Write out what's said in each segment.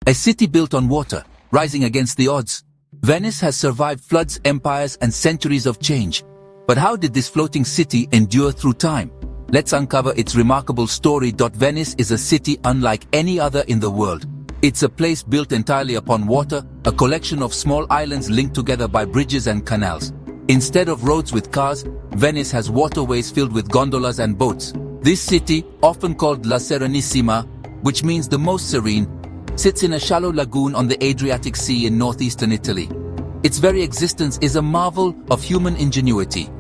A city built on water, rising against the odds. Venice has survived floods, empires, and centuries of change. But how did this floating city endure through time? Let's uncover its remarkable story. Venice is a city unlike any other in the world. It's a place built entirely upon water, a collection of small islands linked together by bridges and canals. Instead of roads with cars, Venice has waterways filled with gondolas and boats. This city, often called La Serenissima, which means the most serene, sits in a shallow lagoon on the Adriatic Sea in northeastern Italy. Its very existence is a marvel of human ingenuity.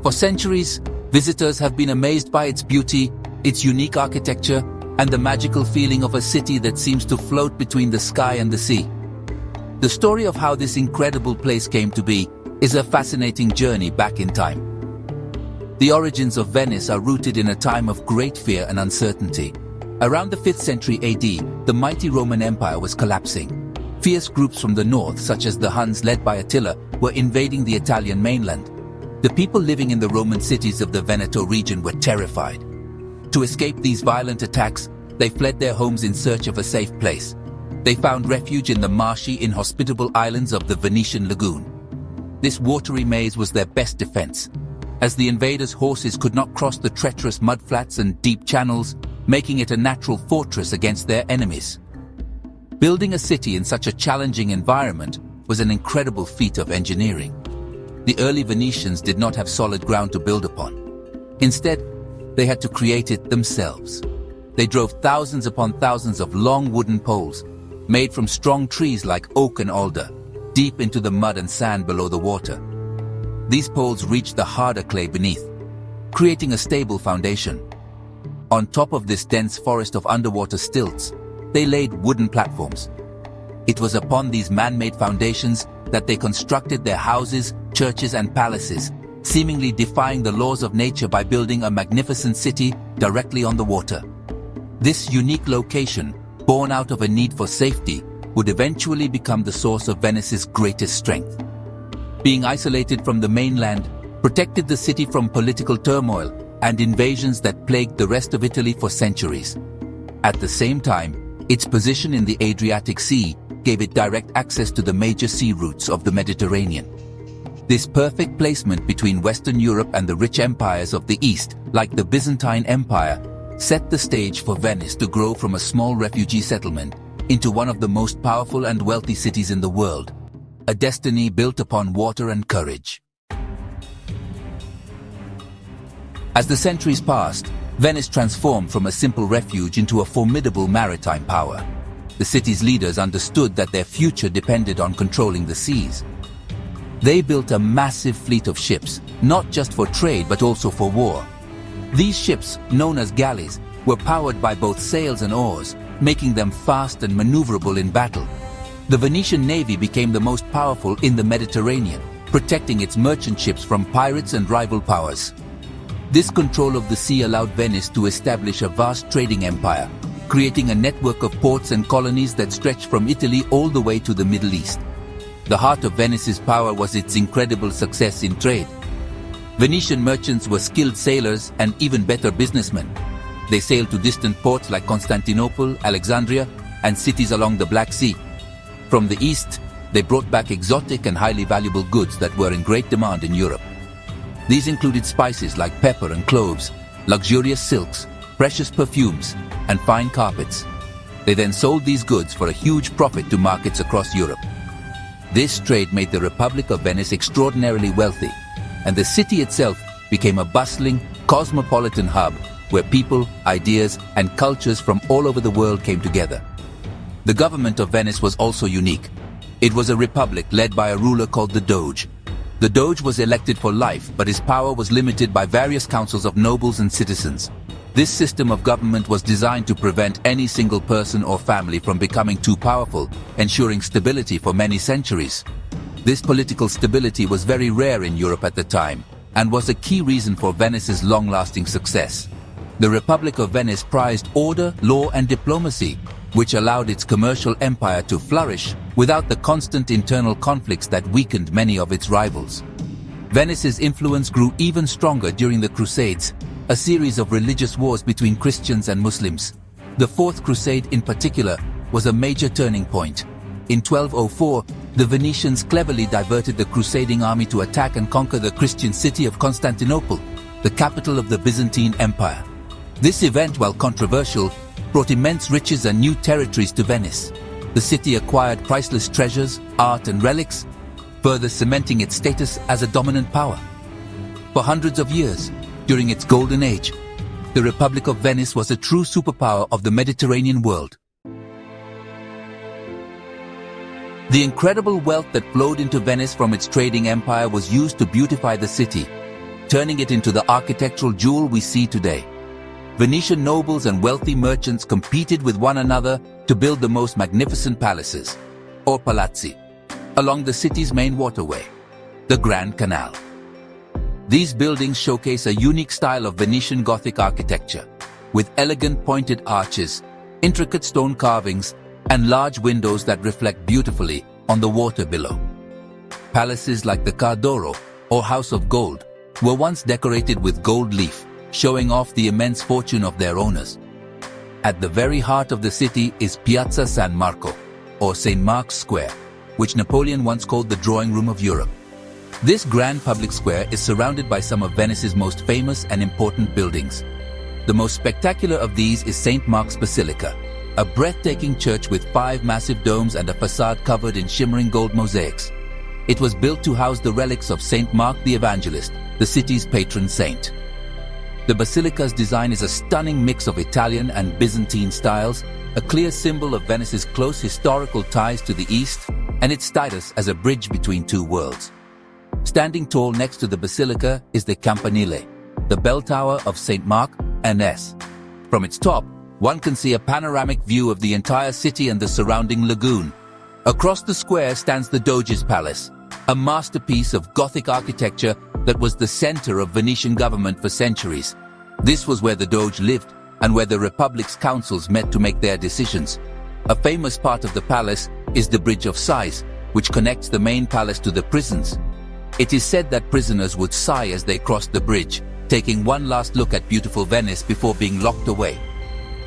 For centuries, visitors have been amazed by its beauty, its unique architecture, and the magical feeling of a city that seems to float between the sky and the sea. The story of how this incredible place came to be is a fascinating journey back in time. The origins of Venice are rooted in a time of great fear and uncertainty. Around the 5th century AD, the mighty Roman Empire was collapsing. Fierce groups from the north, such as the Huns led by Attila, were invading the Italian mainland. The people living in the Roman cities of the Veneto region were terrified. To escape these violent attacks, they fled their homes in search of a safe place. They found refuge in the marshy, inhospitable islands of the Venetian lagoon. This watery maze was their best defense, as the invaders' horses could not cross the treacherous mudflats and deep channels, making it a natural fortress against their enemies. Building a city in such a challenging environment was an incredible feat of engineering. The early Venetians did not have solid ground to build upon. Instead, they had to create it themselves. They drove thousands upon thousands of long wooden poles, made from strong trees like oak and alder, deep into the mud and sand below the water. These poles reached the harder clay beneath, creating a stable foundation. On top of this dense forest of underwater stilts, they laid wooden platforms. It was upon these man-made foundations that they constructed their houses, churches, and palaces, seemingly defying the laws of nature by building a magnificent city directly on the water. This unique location, born out of a need for safety, would eventually become the source of Venice's greatest strength. Being isolated from the mainland protected the city from political turmoil and invasions that plagued the rest of Italy for centuries. At the same time, its position in the Adriatic Sea gave it direct access to the major sea routes of the Mediterranean. This perfect placement between Western Europe and the rich empires of the East, like the Byzantine Empire, set the stage for Venice to grow from a small refugee settlement into one of the most powerful and wealthy cities in the world, a destiny built upon water and courage. As the centuries passed, Venice transformed from a simple refuge into a formidable maritime power. The city's leaders understood that their future depended on controlling the seas. They built a massive fleet of ships, not just for trade but also for war. These ships, known as galleys, were powered by both sails and oars, making them fast and maneuverable in battle. The Venetian navy became the most powerful in the Mediterranean, protecting its merchant ships from pirates and rival powers. This control of the sea allowed Venice to establish a vast trading empire, creating a network of ports and colonies that stretched from Italy all the way to the Middle East. The heart of Venice's power was its incredible success in trade. Venetian merchants were skilled sailors and even better businessmen. They sailed to distant ports like Constantinople, Alexandria, and cities along the Black Sea. From the east, they brought back exotic and highly valuable goods that were in great demand in Europe. These included spices like pepper and cloves, luxurious silks, precious perfumes, and fine carpets. They then sold these goods for a huge profit to markets across Europe. This trade made the Republic of Venice extraordinarily wealthy, and the city itself became a bustling, cosmopolitan hub where people, ideas, and cultures from all over the world came together. The government of Venice was also unique. It was a republic led by a ruler called the Doge. The Doge was elected for life, but his power was limited by various councils of nobles and citizens. This system of government was designed to prevent any single person or family from becoming too powerful, ensuring stability for many centuries. This political stability was very rare in Europe at the time, and was a key reason for Venice's long-lasting success. The Republic of Venice prized order, law, and diplomacy, which allowed its commercial empire to flourish without the constant internal conflicts that weakened many of its rivals. Venice's influence grew even stronger during the Crusades, a series of religious wars between Christians and Muslims. The Fourth Crusade in particular was a major turning point. In 1204, the Venetians cleverly diverted the crusading army to attack and conquer the Christian city of Constantinople, the capital of the Byzantine Empire. This event, while controversial, brought immense riches and new territories to Venice. The city acquired priceless treasures, art and relics, further cementing its status as a dominant power. For hundreds of years, during its golden age, the Republic of Venice was a true superpower of the Mediterranean world. The incredible wealth that flowed into Venice from its trading empire was used to beautify the city, turning it into the architectural jewel we see today. Venetian nobles and wealthy merchants competed with one another to build the most magnificent palaces, or palazzi, along the city's main waterway, the Grand Canal. These buildings showcase a unique style of Venetian Gothic architecture, with elegant pointed arches, intricate stone carvings, and large windows that reflect beautifully on the water below. Palaces like the Ca d'Oro, or House of Gold, were once decorated with gold leaf, showing off the immense fortune of their owners. At the very heart of the city is Piazza San Marco, or St. Mark's Square, which Napoleon once called the drawing room of Europe. This grand public square is surrounded by some of Venice's most famous and important buildings. The most spectacular of these is St. Mark's Basilica, a breathtaking church with 5 massive domes and a facade covered in shimmering gold mosaics. It was built to house the relics of St. Mark the Evangelist, the city's patron saint. The basilica's design is a stunning mix of Italian and Byzantine styles, a clear symbol of Venice's close historical ties to the East and its status as a bridge between two worlds. Standing tall next to the basilica is the Campanile, the bell tower of St. Mark and S. From its top, one can see a panoramic view of the entire city and the surrounding lagoon. Across the square stands the Doge's Palace, a masterpiece of Gothic architecture that was the center of Venetian government for centuries. This was where the Doge lived and where the Republic's councils met to make their decisions. A famous part of the palace is the Bridge of Sighs, which connects the main palace to the prisons. It is said that prisoners would sigh as they crossed the bridge, taking one last look at beautiful Venice before being locked away.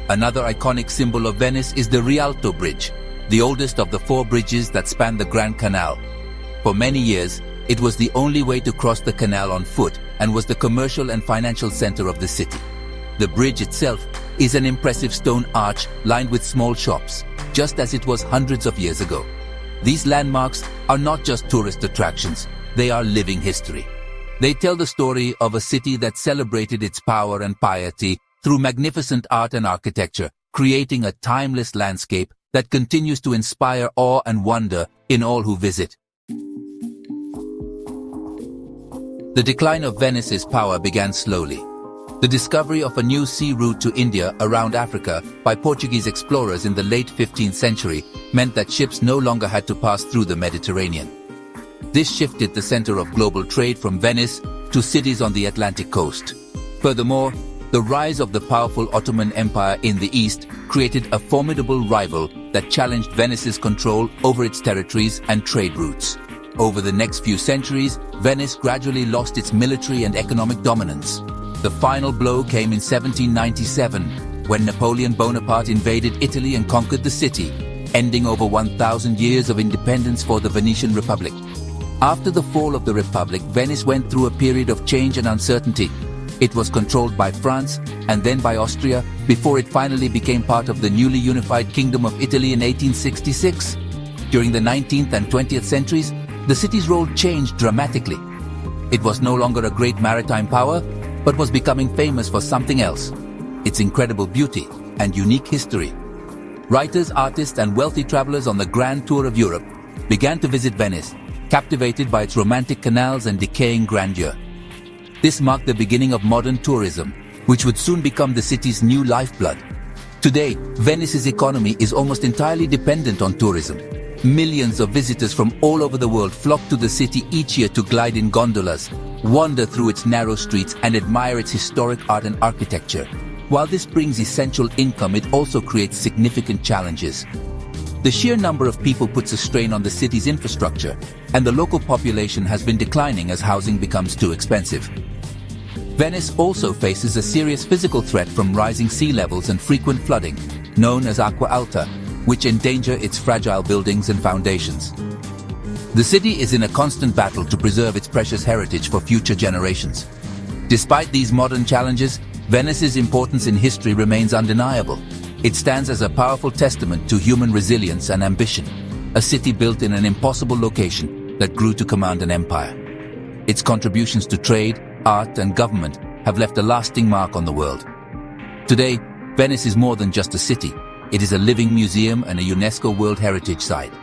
Another iconic symbol of Venice is the Rialto Bridge, the oldest of the 4 bridges that span the Grand Canal. For many years, it was the only way to cross the canal on foot and was the commercial and financial center of the city. The bridge itself is an impressive stone arch lined with small shops, just as it was hundreds of years ago. These landmarks are not just tourist attractions, they are living history. They tell the story of a city that celebrated its power and piety through magnificent art and architecture, creating a timeless landscape that continues to inspire awe and wonder in all who visit. The decline of Venice's power began slowly. The discovery of a new sea route to India around Africa by Portuguese explorers in the late 15th century meant that ships no longer had to pass through the Mediterranean. This shifted the center of global trade from Venice to cities on the Atlantic coast. Furthermore, the rise of the powerful Ottoman Empire in the east created a formidable rival that challenged Venice's control over its territories and trade routes. Over the next few centuries, Venice gradually lost its military and economic dominance. The final blow came in 1797, when Napoleon Bonaparte invaded Italy and conquered the city, ending over 1,000 years of independence for the Venetian Republic. After the fall of the Republic, Venice went through a period of change and uncertainty. It was controlled by France and then by Austria before it finally became part of the newly unified Kingdom of Italy in 1866. During the 19th and 20th centuries, the city's role changed dramatically. It was no longer a great maritime power, but was becoming famous for something else: its incredible beauty and unique history. Writers, artists, and wealthy travelers on the grand tour of Europe began to visit Venice, captivated by its romantic canals and decaying grandeur. This marked the beginning of modern tourism, which would soon become the city's new lifeblood. Today, Venice's economy is almost entirely dependent on tourism. Millions of visitors from all over the world flock to the city each year to glide in gondolas, wander through its narrow streets, and admire its historic art and architecture. While this brings essential income, it also creates significant challenges. The sheer number of people puts a strain on the city's infrastructure, and the local population has been declining as housing becomes too expensive. Venice also faces a serious physical threat from rising sea levels and frequent flooding, known as acqua alta, which endanger its fragile buildings and foundations. The city is in a constant battle to preserve its precious heritage for future generations. Despite these modern challenges, Venice's importance in history remains undeniable. It stands as a powerful testament to human resilience and ambition, a city built in an impossible location that grew to command an empire. Its contributions to trade, art, and government have left a lasting mark on the world. Today, Venice is more than just a city. It is a living museum and a UNESCO World Heritage Site.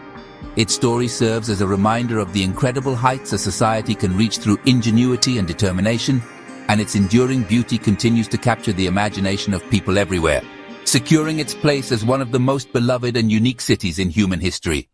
Its story serves as a reminder of the incredible heights a society can reach through ingenuity and determination, and its enduring beauty continues to capture the imagination of people everywhere, securing its place as one of the most beloved and unique cities in human history.